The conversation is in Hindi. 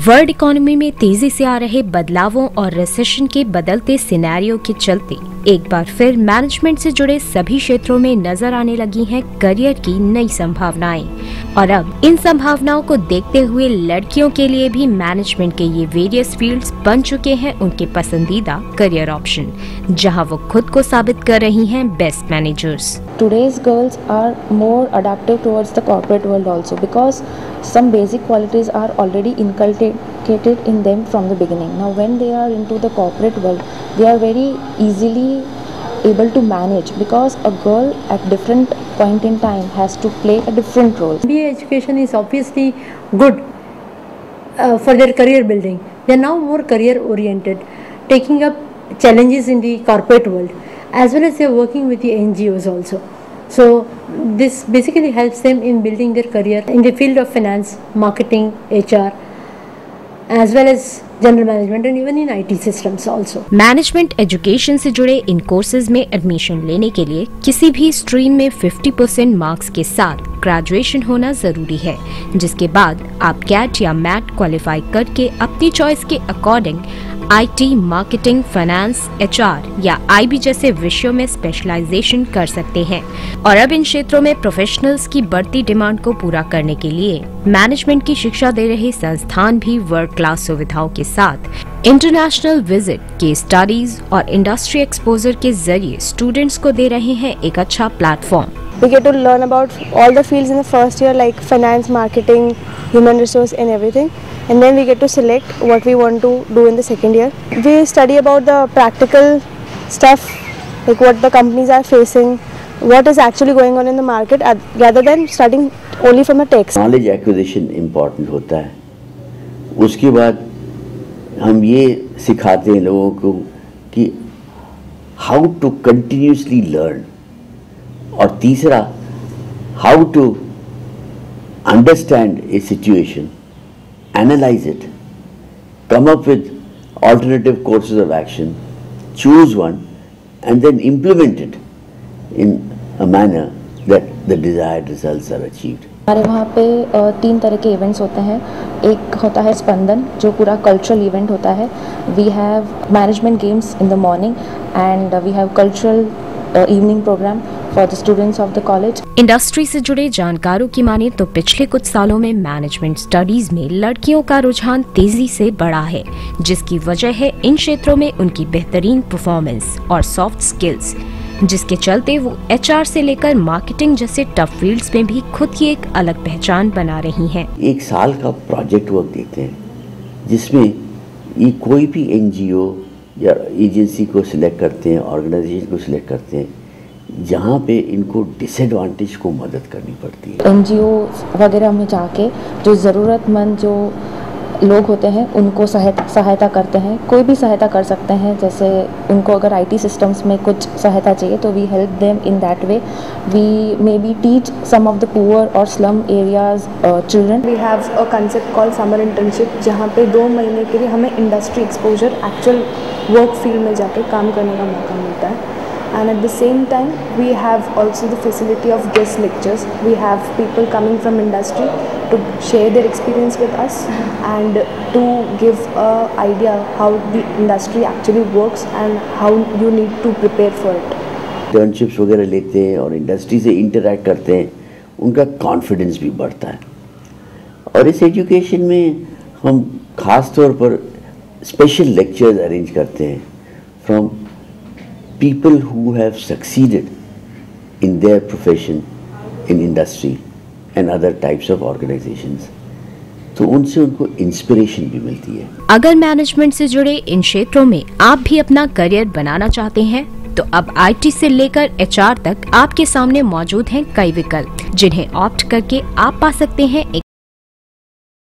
वर्ल्ड इकोनॉमी में तेजी से आ रहे बदलावों और रिसेशन के बदलते सिनेरियो के चलते एक बार फिर मैनेजमेंट से जुड़े सभी क्षेत्रों में नजर आने लगी हैं करियर की नई संभावनाएं। और अब इन संभावनाओं को देखते हुए लड़कियों के लिए भी मैनेजमेंट के ये वेरियस फील्ड्स बन चुके हैं उनके पसंदीदा करियर ऑप्शन, जहां वो खुद को साबित कर रही हैं best managers. Today's girls are more adaptive towards the corporate world also because some basic qualities are already inculcated in them from the beginning. Now when they are into the corporate world, they are very easily able to manage because a girl at different point in time has to play a different role. MBA education is obviously good for their career building. They are now more career oriented, taking up challenges in the corporate world, as well as they are working with the NGOs also. So this basically helps them in building their career in the field of finance, marketing, HR, as well as general management and even in IT systems also. Management education से जुड़े इन कोर्सेज में एडमिशन लेने के लिए किसी भी स्ट्रीम में 50% मार्क्स के साथ ग्रेजुएशन होना जरूरी है, जिसके बाद आप कैट या मैट क्वालिफाई करके अपनी चॉइस के according IT, marketing, finance, HR या IB जैसे विषयों में स्पेशलाइजेशन कर सकते हैं। और अब इन क्षेत्रों में प्रोफेशनल्स की बढ़ती डिमांड को पूरा करने के लिए मैनेजमेंट की शिक्षा दे रहे संस्थान भी वर्ल्ड क्लास सुविधाओं के साथ इंटरनेशनल विजिट, केस स्टडीज और इंडस्ट्री एक्सपोजर के जरिए स्टूडेंट्स को दे रहे हैं एक अच्छा platform. We get to learn about all the fields in the first year like finance, marketing, human resource and everything, and then we get to select what we want to do in the second year. We study about the practical stuff like what the companies are facing, what is actually going on in the market rather than studying only from the text. Knowledge acquisition important होता है। उसके बाद हम ये सिखाते हैं लोगों को कि how to continuously learn, और तीसरा how to understand a situation, analyse it, come up with alternative courses of action, choose one and then implement it in a manner that the desired results are achieved. हमारे वहाँ पे 3 तरह के इवेंट्स होते हैं। एक होता है स्पंदन, जो पूरा कल्चरल इवेंट होता है। We have management games in the morning and we have cultural evening programme for the students of the college. Industry से जुड़े जानकारों की माने तो पिछले कुछ सालों में मैनेजमेंट स्टडीज में लड़कियों का रुझान तेजी से बढ़ा है, जिसकी वजह है इन क्षेत्रों में उनकी बेहतरीन परफॉर्मेंस और सॉफ्ट स्किल्स, जिसके चलते वो HR से लेकर मार्केटिंग जैसे टफ फील्ड्स में भी खुद की एक अलग पहचान बना रही हैं। एक साल का प्रोजेक्ट वर्क देते हैं जिसमें ये कोई भी NGO या एजेंसी को सिलेक्ट करते हैं, ऑर्गेनाइजेशन को सिलेक्ट करते हैं, जहाँ पे इनको डिसएडवांटेज को मदद करनी पड़ती है। NGO वगैरह में जाके जो ज़रूरतमंद जो लोग होते हैं उनको सहायता करते हैं। कोई भी सहायता कर सकते हैं, जैसे उनको अगर IT सिस्टम्स में कुछ सहायता चाहिए तो we help them in that way. We may be teach some of the poor और slum areas children. We have a concept called summer internship जहाँ पे 2 महीने के लिए हमें industry exposure, actual work field में जाके काम करने का मौका मिलता है। And at the same time we have also the facility of guest lectures. We have people coming from industry to share their experience with us and to give a idea how the industry actually works and how you need to prepare for it. Internships वगैरह लेते हैं और इंडस्ट्री से इंटरैक्ट करते हैं, उनका कॉन्फिडेंस भी बढ़ता है। और इस एजुकेशन में हम खास तौर पर स्पेशल लेक्चर्स अरेंज करते हैं from people who have succeeded in their profession in industry and other types of organizations, तो उनसे उनको इंस्पिरेशन भी मिलती है। अगर मैनेजमेंट से जुड़े इन क्षेत्रों में आप भी अपना करियर बनाना चाहते हैं तो अब IT से लेकर HR तक आपके सामने मौजूद हैं कई विकल्प, जिन्हें ऑप्ट करके आप पा सकते हैं एक